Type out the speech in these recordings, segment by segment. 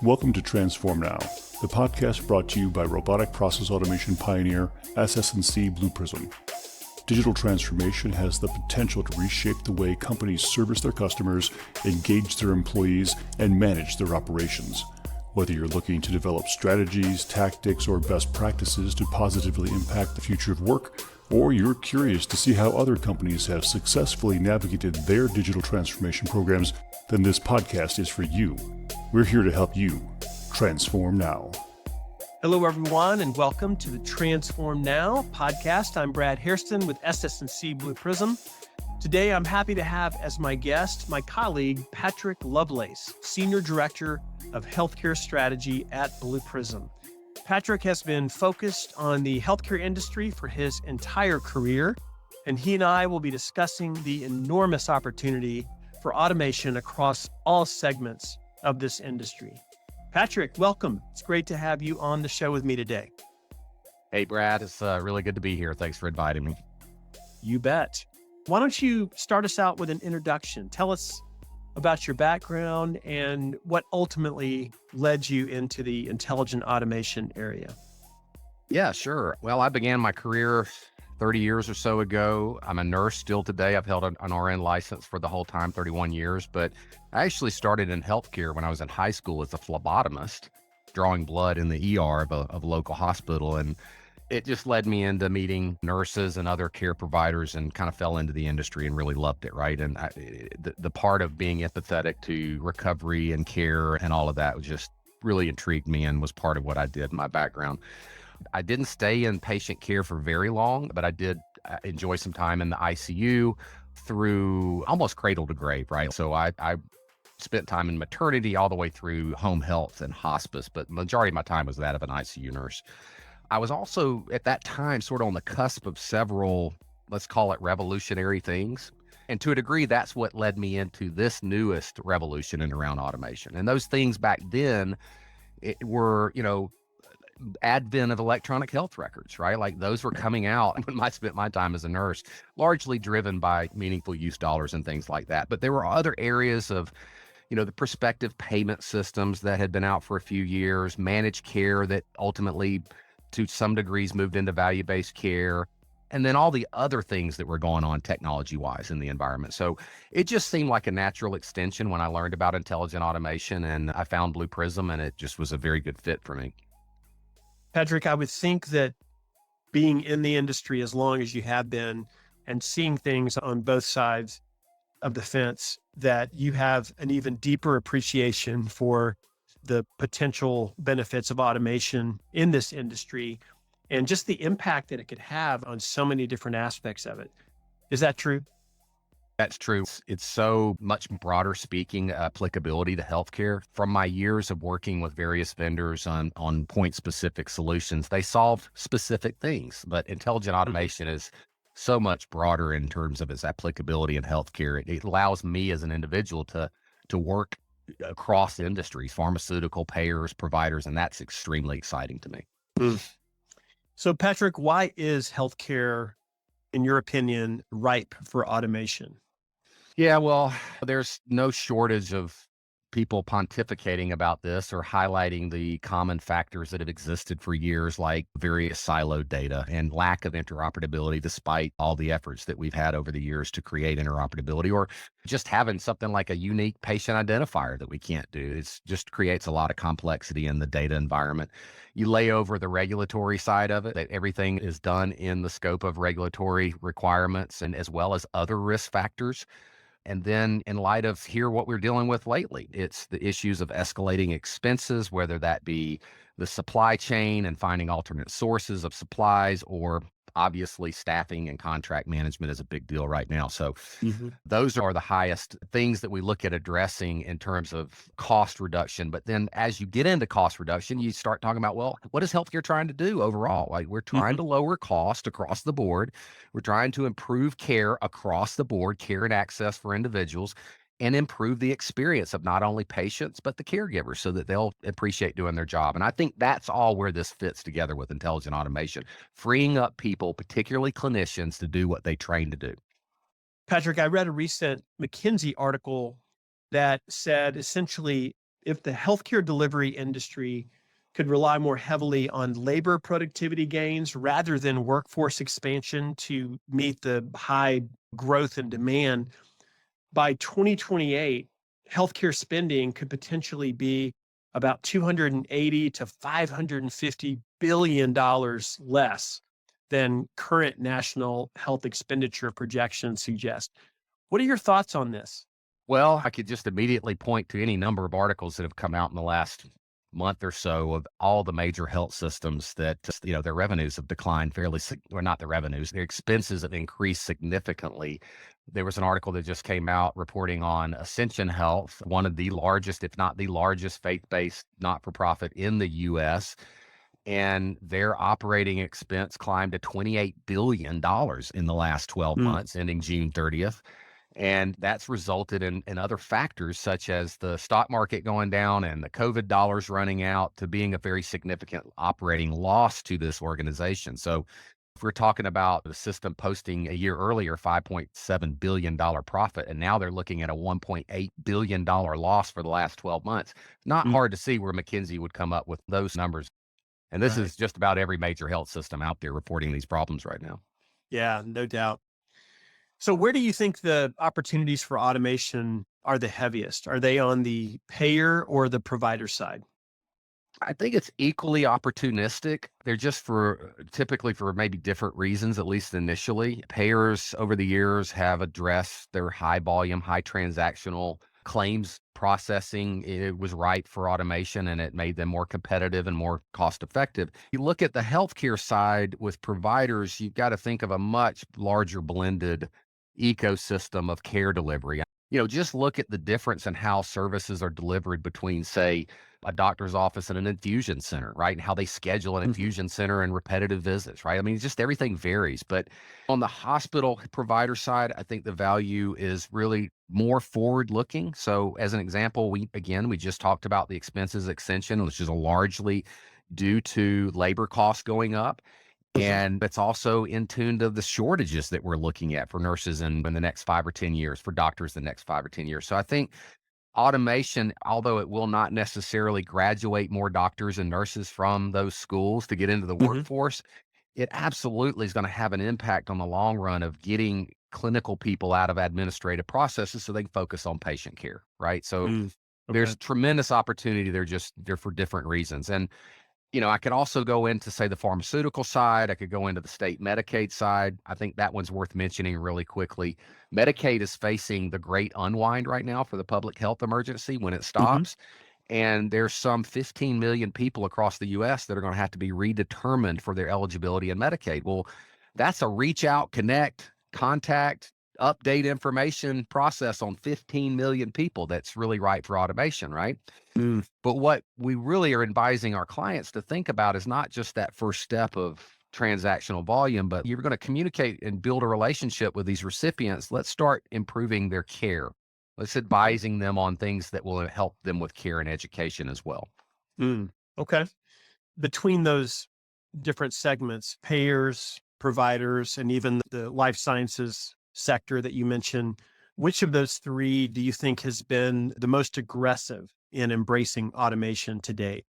Welcome to Transform Now, the podcast brought to you by robotic process automation pioneer SS&C Blue Prism. Digital transformation has the potential to reshape the way companies service their customers, engage their employees, and manage their operations. Whether you're looking to develop strategies, tactics, or best practices to positively impact the future of work, or you're curious to see how other companies have successfully navigated their digital transformation programs, then this podcast is for you. We're here to help you transform now. Hello, everyone, and welcome to the Transform Now podcast. I'm Brad Hairston with SS&C Blue Prism. Today, I'm happy to have as my guest my colleague, Patrick Lovelace, Senior Director of Healthcare Strategy at Blue Prism. Patrick has been focused on the healthcare industry for his entire career, and he and I will be discussing the enormous opportunity for automation across all segments of this industry. Patrick, welcome. It's great to have you on the show with me today. Hey, Brad. It's really good to be here. Thanks for inviting me. You bet. Why don't you start us out with an introduction? Tell us about your background and what ultimately led you into the intelligent automation area. Yeah, sure. Well, I began my career 30 years or so ago. I'm a nurse still today. I've held an RN license for the whole time, 31 years, but I actually started in healthcare when I was in high school as a phlebotomist, drawing blood in the ER of a local hospital. And it just led me into meeting nurses and other care providers and kind of fell into the industry and really loved it, right? And the part of being empathetic to recovery and care and all of that was just really intrigued me and was part of what I did in my background. I didn't stay in patient care for very long, but I did enjoy some time in the ICU through almost cradle to grave, right? So I spent time in maternity all the way through home health and hospice, but majority of my time was that of an ICU nurse. I was also at that time sort of on the cusp of several, let's call it revolutionary things. And to a degree, that's what led me into this newest revolution in around automation. And those things back then were, advent of electronic health records, right? Like those were coming out when I spent my time as a nurse, largely driven by meaningful use dollars and things like that. But there were other areas of, the prospective payment systems that had been out for a few years, managed care that ultimately to some degrees moved into value-based care, and then all the other things that were going on technology-wise in the environment. So it just seemed like a natural extension when I learned about intelligent automation, and I found Blue Prism, and it just was a very good fit for me. Patrick, I would think that being in the industry as long as you have been and seeing things on both sides of the fence, that you have an even deeper appreciation for the potential benefits of automation in this industry and just the impact that it could have on so many different aspects of it. Is that true? That's true. It's so much broader speaking applicability to healthcare. From my years of working with various vendors on point specific solutions, they solve specific things, but intelligent automation is so much broader in terms of its applicability in healthcare. It allows me as an individual to work across industries, pharmaceutical, payers, providers, and that's extremely exciting to me. So Patrick, why is healthcare, in your opinion, ripe for automation? Yeah, well, there's no shortage of people pontificating about this or highlighting the common factors that have existed for years, like various siloed data and lack of interoperability, despite all the efforts that we've had over the years to create interoperability, or just having something like a unique patient identifier that we can't do. It just creates a lot of complexity in the data environment. You lay over the regulatory side of it, that everything is done in the scope of regulatory requirements and as well as other risk factors. And then in light of what we're dealing with lately, it's the issues of escalating expenses, whether that be the supply chain and finding alternate sources of supplies, or obviously staffing and contract management is a big deal right now. So those are the highest things that we look at addressing in terms of cost reduction. But then as you get into cost reduction, you start talking about, well, what is healthcare trying to do overall? Like we're trying to lower cost across the board. We're trying to improve care across the board, care and access for individuals, and improve the experience of not only patients, but the caregivers so that they'll appreciate doing their job. And I think that's all where this fits together with intelligent automation, freeing up people, particularly clinicians, to do what they train to do. Patrick, I read a recent McKinsey article that said essentially if the healthcare delivery industry could rely more heavily on labor productivity gains rather than workforce expansion to meet the high growth and demand, by 2028, healthcare spending could potentially be about 280 to 550 billion dollars less than current national health expenditure projections suggest. What are your thoughts on this? Well, I could just immediately point to any number of articles that have come out in the last month or so of all the major health systems that, their revenues have declined or not the revenues, their expenses have increased significantly. There was an article that just came out reporting on Ascension Health, one of the largest, if not the largest faith-based not-for-profit in the U.S., and their operating expense climbed to $28 billion in the last 12 Mm, months, ending June 30th. And that's resulted in other factors such as the stock market going down and the COVID dollars running out to being a very significant operating loss to this organization. So if we're talking about the system posting a year earlier $5.7 billion profit, and now they're looking at a $1.8 billion loss for the last 12 months, not mm, hard to see where McKinsey would come up with those numbers. And this right. is just about every major health system out there reporting these problems right now. Yeah, no doubt. So, where do you think the opportunities for automation are the heaviest? Are they on the payer or the provider side? I think it's equally opportunistic. They're just typically for maybe different reasons, at least initially. Payers over the years have addressed their high volume, high transactional claims processing. It was right for automation and it made them more competitive and more cost effective. You look at the healthcare side with providers, you've got to think of a much larger blended ecosystem of care delivery. Just look at the difference in how services are delivered between, say, a doctor's office and an infusion center, right? And how they schedule an Mhm. infusion center and repetitive visits, right? I mean, just everything varies. But on the hospital provider side, I think the value is really more forward looking. So as an example, we just talked about the expenses extension, which is largely due to labor costs going up. Mhm. And it's also in tune to the shortages that we're looking at for nurses in the next 5 or 10 years, for doctors the next 5 or 10 years. So I think automation, although it will not necessarily graduate more doctors and nurses from those schools to get into the Mhm. workforce, it absolutely is going to have an impact on the long run of getting clinical people out of administrative processes so they can focus on patient care, right? So Mm. Okay. there's tremendous opportunity. They're for different reasons. And I could also go into, say, the pharmaceutical side. I could go into the state Medicaid side. I think that one's worth mentioning really quickly. Medicaid is facing the great unwind right now for the public health emergency when it Mhm. stops. And there's some 15 million people across the US that are going to have to be redetermined for their eligibility in Medicaid. Well, that's a reach out, connect, contact, update information process on 15 million people that's really ripe for automation, right? Mm. But what we really are advising our clients to think about is not just that first step of transactional volume, but you're going to communicate and build a relationship with these recipients. Let's start improving their care. Let's advising them on things that will help them with care and education as well. Mm. Okay. Between those different segments, payers, providers, and even the life sciences sector that you mentioned, which of those three do you think has been the most aggressive in embracing automation to date?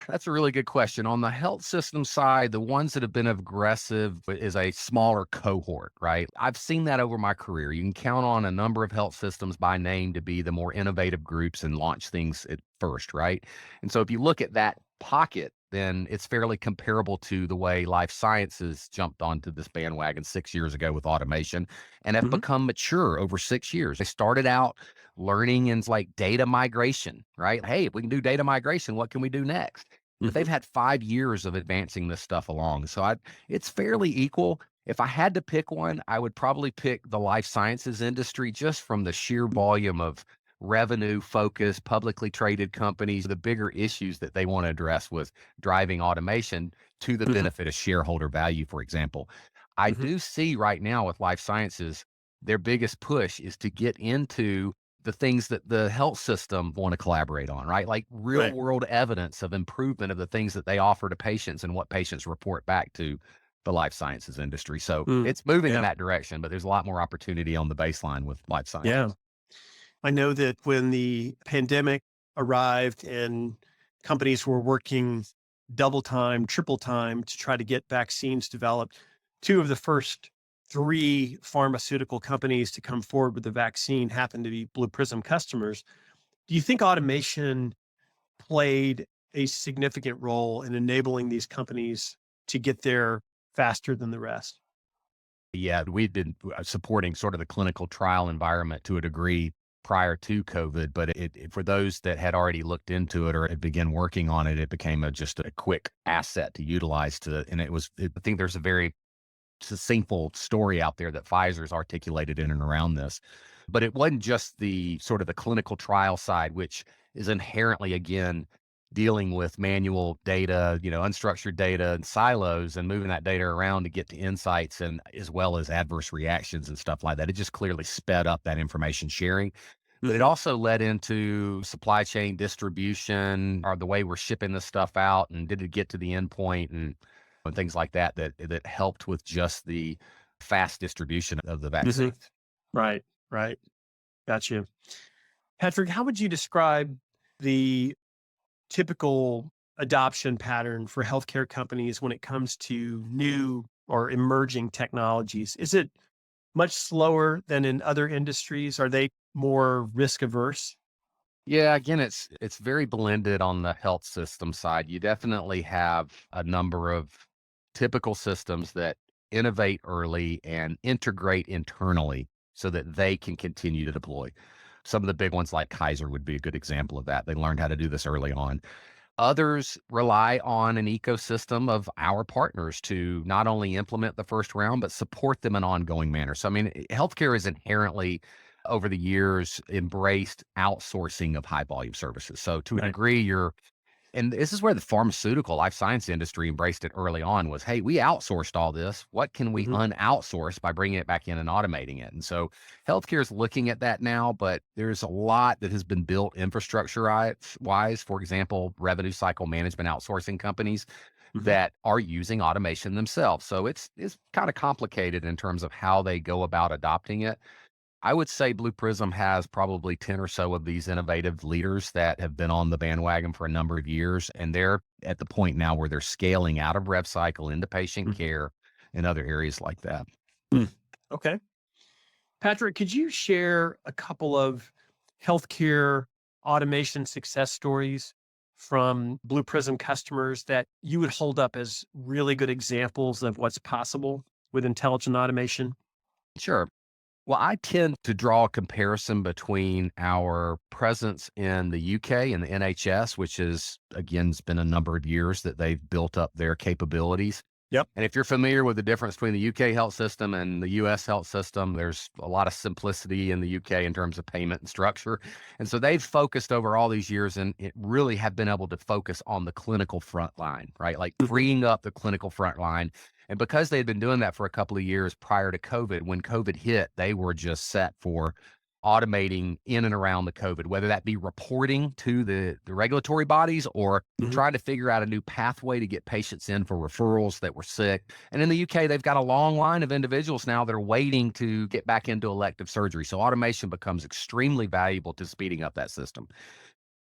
That's a really good question. On the health system side, the ones that have been aggressive is a smaller cohort, right? I've seen that over my career. You can count on a number of health systems by name to be the more innovative groups and launch things at first, right? And so if you look at that pocket, then it's fairly comparable to the way life sciences jumped onto this bandwagon 6 years ago with automation and have Mhm. become mature over 6 years. They started out learning in like data migration, right? Hey, if we can do data migration, what can we do next? But they've Mhm. had 5 years of advancing this stuff along. So it's fairly equal. If I had to pick one, I would probably pick the life sciences industry just from the sheer volume of revenue focused, publicly traded companies, the bigger issues that they want to address with driving automation to the Mhm. benefit of shareholder value, for example. I Mhm. do see right now with life sciences, their biggest push is to get into the things that the health system want to collaborate on, right? Like real Right. world evidence of improvement of the things that they offer to patients and what patients report back to the life sciences industry. So Mm. it's moving in Yeah. that direction, but there's a lot more opportunity on the baseline with life Yeah. sciences. I know that when the pandemic arrived and companies were working double time, triple time to try to get vaccines developed. Two of the first three pharmaceutical companies to come forward with the vaccine happened to be Blue Prism customers. Do you think automation played a significant role in enabling these companies to get there faster than the rest? Yeah, we've been supporting sort of the clinical trial environment to a degree prior to COVID, but for those that had already looked into it or had begun working on it, it became just a quick asset to utilize and I think there's a very succinctful story out there that Pfizer's articulated in and around this. But it wasn't just the sort of the clinical trial side, which is inherently, again, dealing with manual data, unstructured data and silos and moving that data around to get to insights and as well as adverse reactions and stuff like that. It just clearly sped up that information sharing. But it also led into supply chain distribution or the way we're shipping this stuff out and did it get to the endpoint and things like that helped with just the fast distribution of the vaccine. Right, right. Gotcha. Patrick, how would you describe the typical adoption pattern for healthcare companies when it comes to new or emerging technologies? Is it much slower than in other industries? Are they more risk averse? Yeah, again, it's very blended on the health system side. You definitely have a number of typical systems that innovate early and integrate internally so that they can continue to deploy. Some of the big ones like Kaiser would be a good example of that. They learned how to do this early on. Others rely on an ecosystem of our partners to not only implement the first round, but support them in an ongoing manner. So, I mean, healthcare is inherently over the years embraced outsourcing of high volume services. So to a degree, and this is where the pharmaceutical life science industry embraced it early on was, hey, we outsourced all this. What can we un-outsource by bringing it back in and automating it? And so healthcare is looking at that now, but there's a lot that has been built infrastructure-wise. For example, revenue cycle management outsourcing companies that are using automation themselves. So it's kind of complicated in terms of how they go about adopting it. I would say Blue Prism has probably 10 or so of these innovative leaders that have been on the bandwagon for a number of years. And they're at the point now where they're scaling out of rev cycle into patient care and other areas like that. Okay. Patrick, could you share a couple of healthcare automation success stories from Blue Prism customers that you would hold up as really good examples of what's possible with intelligent automation? Sure. Well, I tend to draw a comparison between our presence in the UK and the NHS, which is, again, it's been a number of years that they've built up their capabilities. Yep. And if you're familiar with the difference between the UK health system and the US health system, there's a lot of simplicity in the UK in terms of payment and structure. And so they've focused over all these years and it really have been able to focus on the clinical front line, right? Like freeing up the clinical front line. And because they had been doing that for a couple of years prior to COVID, when COVID hit, they were just set for automating in and around the COVID, whether that be reporting to the regulatory bodies or trying to figure out a new pathway to get patients in for referrals that were sick. And in the UK, they've got a long line of individuals now that are waiting to get back into elective surgery. So automation becomes extremely valuable to speeding up that system.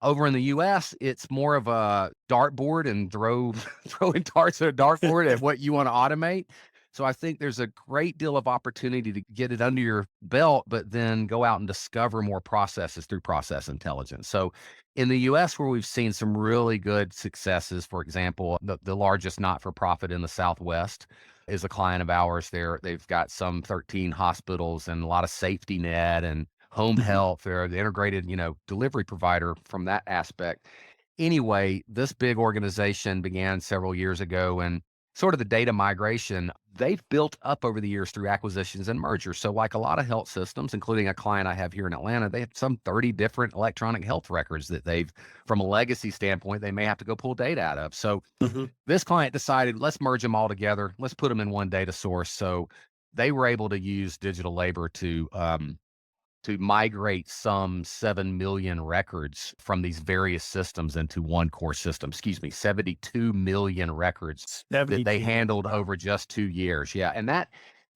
Over in the US, it's more of a dartboard and throwing darts at a dartboard at what you want to automate. So I think there's a great deal of opportunity to get it under your belt, but then go out and discover more processes through process intelligence. So in the US, where we've seen some really good successes, for example, the largest not-for-profit in the Southwest is a client of ours. They've got some 13 hospitals and a lot of safety net and home health. They're the integrated, delivery provider from that aspect. Anyway, this big organization began several years ago and sort of the data migration they've built up over the years through acquisitions and mergers. So like a lot of health systems, including a client I have here in Atlanta, they have some 30 different electronic health records that from a legacy standpoint, they may have to go pull data out of. So this client decided, let's merge them all together. Let's put them in one data source. So they were able to use digital labor to migrate some 7 million records from these various systems into one core system. 72 million records that they handled over just 2 years. Yeah. And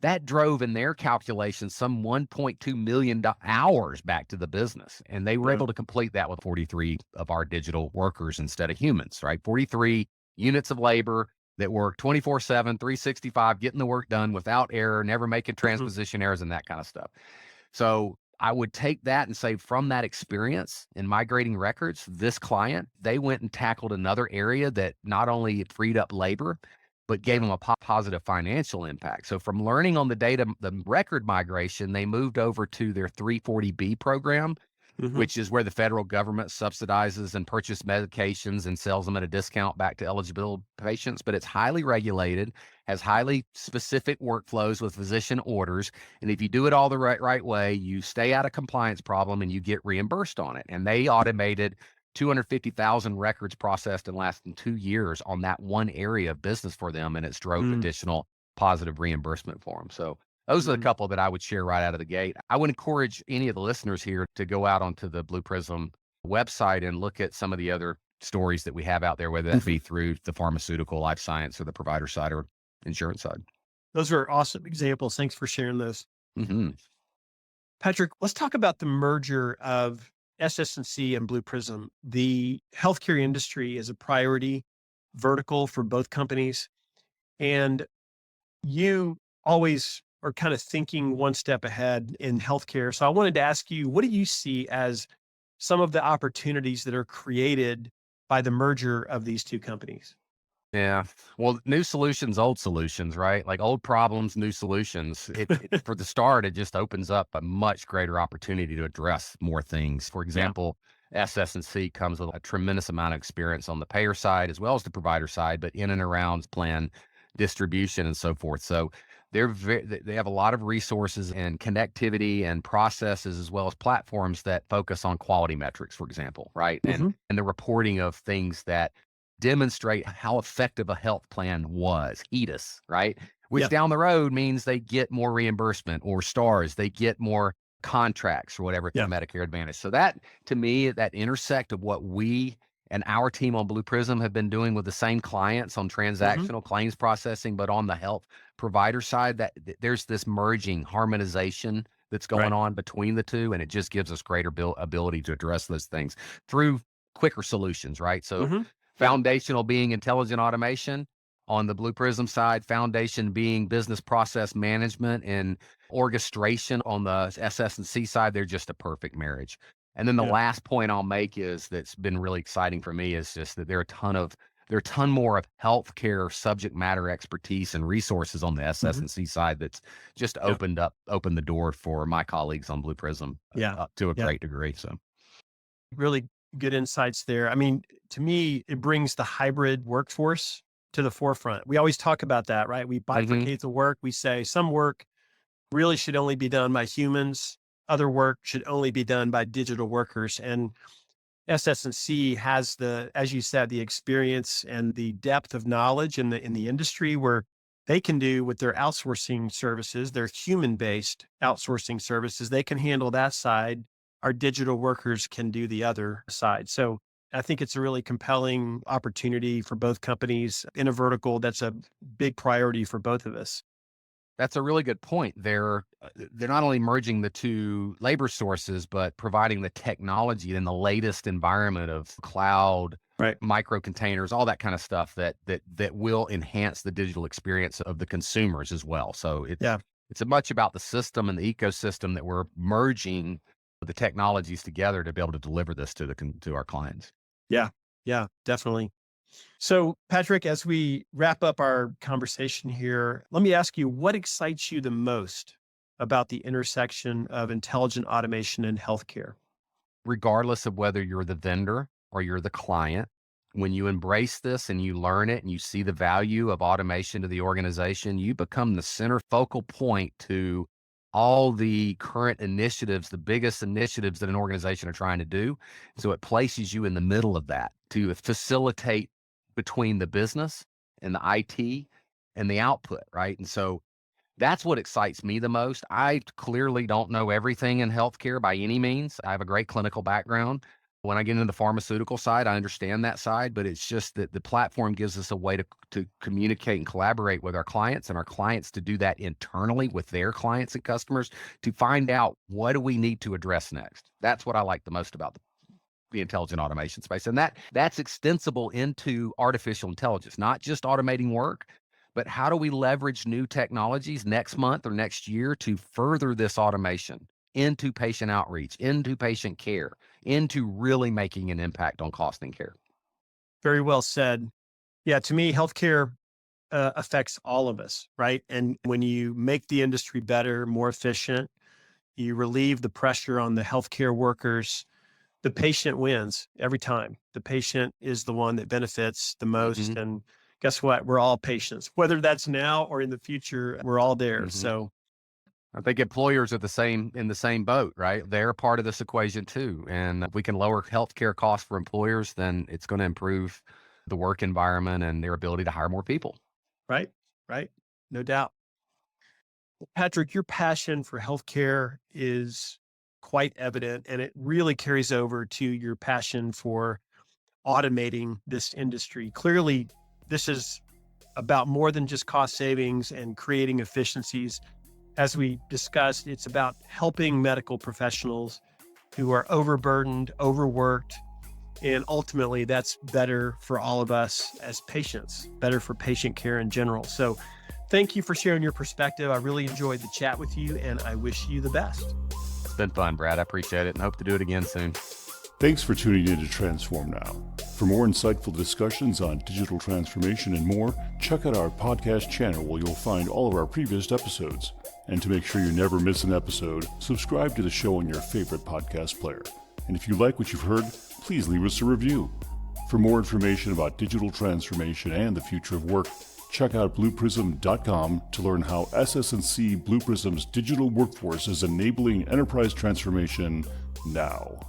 that drove in their calculations some 1.2 million hours back to the business. And they were Yeah. able to complete that with 43 of our digital workers instead of humans, right? 43 units of labor that work 24/7, 365, getting the work done without error, never making Mhm. transposition errors and that kind of stuff. So I would take that and say from that experience in migrating records, this client, they went and tackled another area that not only freed up labor, but gave Yeah. them a positive financial impact. So from learning on the data, the record migration, they moved over to their 340B program, Mhm. which is where the federal government subsidizes and purchases medications and sells them at a discount back to eligible patients. But it's highly regulated, has highly specific workflows with physician orders. And if you do it all the right way, you stay out of compliance problem and you get reimbursed on it. And they automated 250,000 records processed in less than 2 years on that one area of business for them. And it's drove Mm. additional positive reimbursement for them. So those are the Mhm. couple that I would share right out of the gate. I would encourage any of the listeners here to go out onto the Blue Prism website and look at some of the other stories that we have out there, whether that be through the pharmaceutical, life science, or the provider side or insurance side. Those are awesome examples. Thanks for sharing those. Hmm. Patrick, let's talk about the merger of SS&C and Blue Prism. The healthcare industry is a priority vertical for both companies, and you always are kind of thinking one step ahead in healthcare. So I wanted to ask you, what do you see as some of the opportunities that are created by the merger of these two companies? Yeah. Well, new solutions, old solutions, right? Like old problems, new solutions. For the start, it just opens up a much greater opportunity to address more things. For Yeah. example, SS&C comes with a tremendous amount of experience on the payer side as well as the provider side, but in and around plan distribution and so forth. So they have a lot of resources and connectivity and processes as well as platforms that focus on quality metrics, for example, right? And Hmm. and the reporting of things that demonstrate how effective a health plan was, HEDIS, right? Which Yeah. down the road means they get more reimbursement or stars, they get more contracts or whatever through Yeah. Medicare Advantage. So that to me, that intersect of what we and our team on Blue Prism have been doing with the same clients on Hmm. transactional claims processing, but on the health provider side, there's this merging harmonization that's going Right. on between the two, and it just gives us greater ability to address those things through quicker solutions, right? So Hmm. Yeah. foundational being intelligent automation on the Blue Prism side, foundation being business process management and orchestration on the SS&C side. They're just a perfect marriage. And then the Yeah. last point I'll make is that's been really exciting for me is just that there are a ton more of healthcare subject matter expertise and resources on the Hmm. SS&C side that's just Yeah. opened the door for my colleagues on Blue Prism Yeah. to a Yeah. great degree. So. Really good insights there. I mean, to me, it brings the hybrid workforce to the forefront. We always talk about that, right? We Mhm. bifurcate the work. We say some work really should only be done by humans. Other work should only be done by digital workers. And SS&C has the, as you said, the experience and the depth of knowledge in the industry where they can do with their outsourcing services, their human-based outsourcing services, they can handle that side. Our digital workers can do the other side. So I think it's a really compelling opportunity for both companies in a vertical that's a big priority for both of us. That's a really good point. They're not only merging the two labor sources, but providing the technology in the latest environment of cloud, Right. micro containers, all that kind of stuff that will enhance the digital experience of the consumers as well. So Yeah. it's a much about the system and the ecosystem that we're merging the technologies together to be able to deliver this to our clients. Yeah. Yeah. Definitely. So, Patrick, as we wrap up our conversation here, let me ask you what excites you the most about the intersection of intelligent automation and healthcare? Regardless of whether you're the vendor or you're the client, when you embrace this and you learn it and you see the value of automation to the organization, you become the center focal point to all the current initiatives, the biggest initiatives that an organization are trying to do. So it places you in the middle of that to facilitate between the business and the IT and the output, right? And so that's what excites me the most. I clearly don't know everything in healthcare by any means. I have a great clinical background, When I get into the pharmaceutical side, I understand that side, but it's just that the platform gives us a way to communicate and collaborate with our clients and our clients to do that internally with their clients and customers to find out what do we need to address next. That's what I like the most about the intelligent automation space. And that's extensible into artificial intelligence, not just automating work, but how do we leverage new technologies next month or next year to further this automation into patient outreach, into patient care, into really making an impact on cost and care. Very well said. Yeah, to me, healthcare affects all of us, right? And when you make the industry better, more efficient, you relieve the pressure on the healthcare workers, the patient wins every time. The patient is the one that benefits the most. And guess what? We're all patients, whether that's now or in the future, we're all there. So I think employers are in the same boat, right? They're part of this equation too. And if we can lower healthcare costs for employers, then it's going to improve the work environment and their ability to hire more people. right, no doubt. Patrick, your passion for healthcare is quite evident, and it really carries over to your passion for automating this industry. Clearly, this is about more than just cost savings and creating efficiencies. As we discussed, it's about helping medical professionals who are overburdened, overworked, and ultimately that's better for all of us as patients, better for patient care in general. So thank you for sharing your perspective. I really enjoyed the chat with you, and I wish you the best. It's been fun, Brad. I appreciate it and hope to do it again soon. Thanks for tuning in to Transform Now. For more insightful discussions on digital transformation and more, check out our podcast channel where you'll find all of our previous episodes. And to make sure you never miss an episode, subscribe to the show on your favorite podcast player. And if you like what you've heard, please leave us a review. For more information about digital transformation and the future of work, check out blueprism.com to learn how SS&C Blue Prism's digital workforce is enabling enterprise transformation now.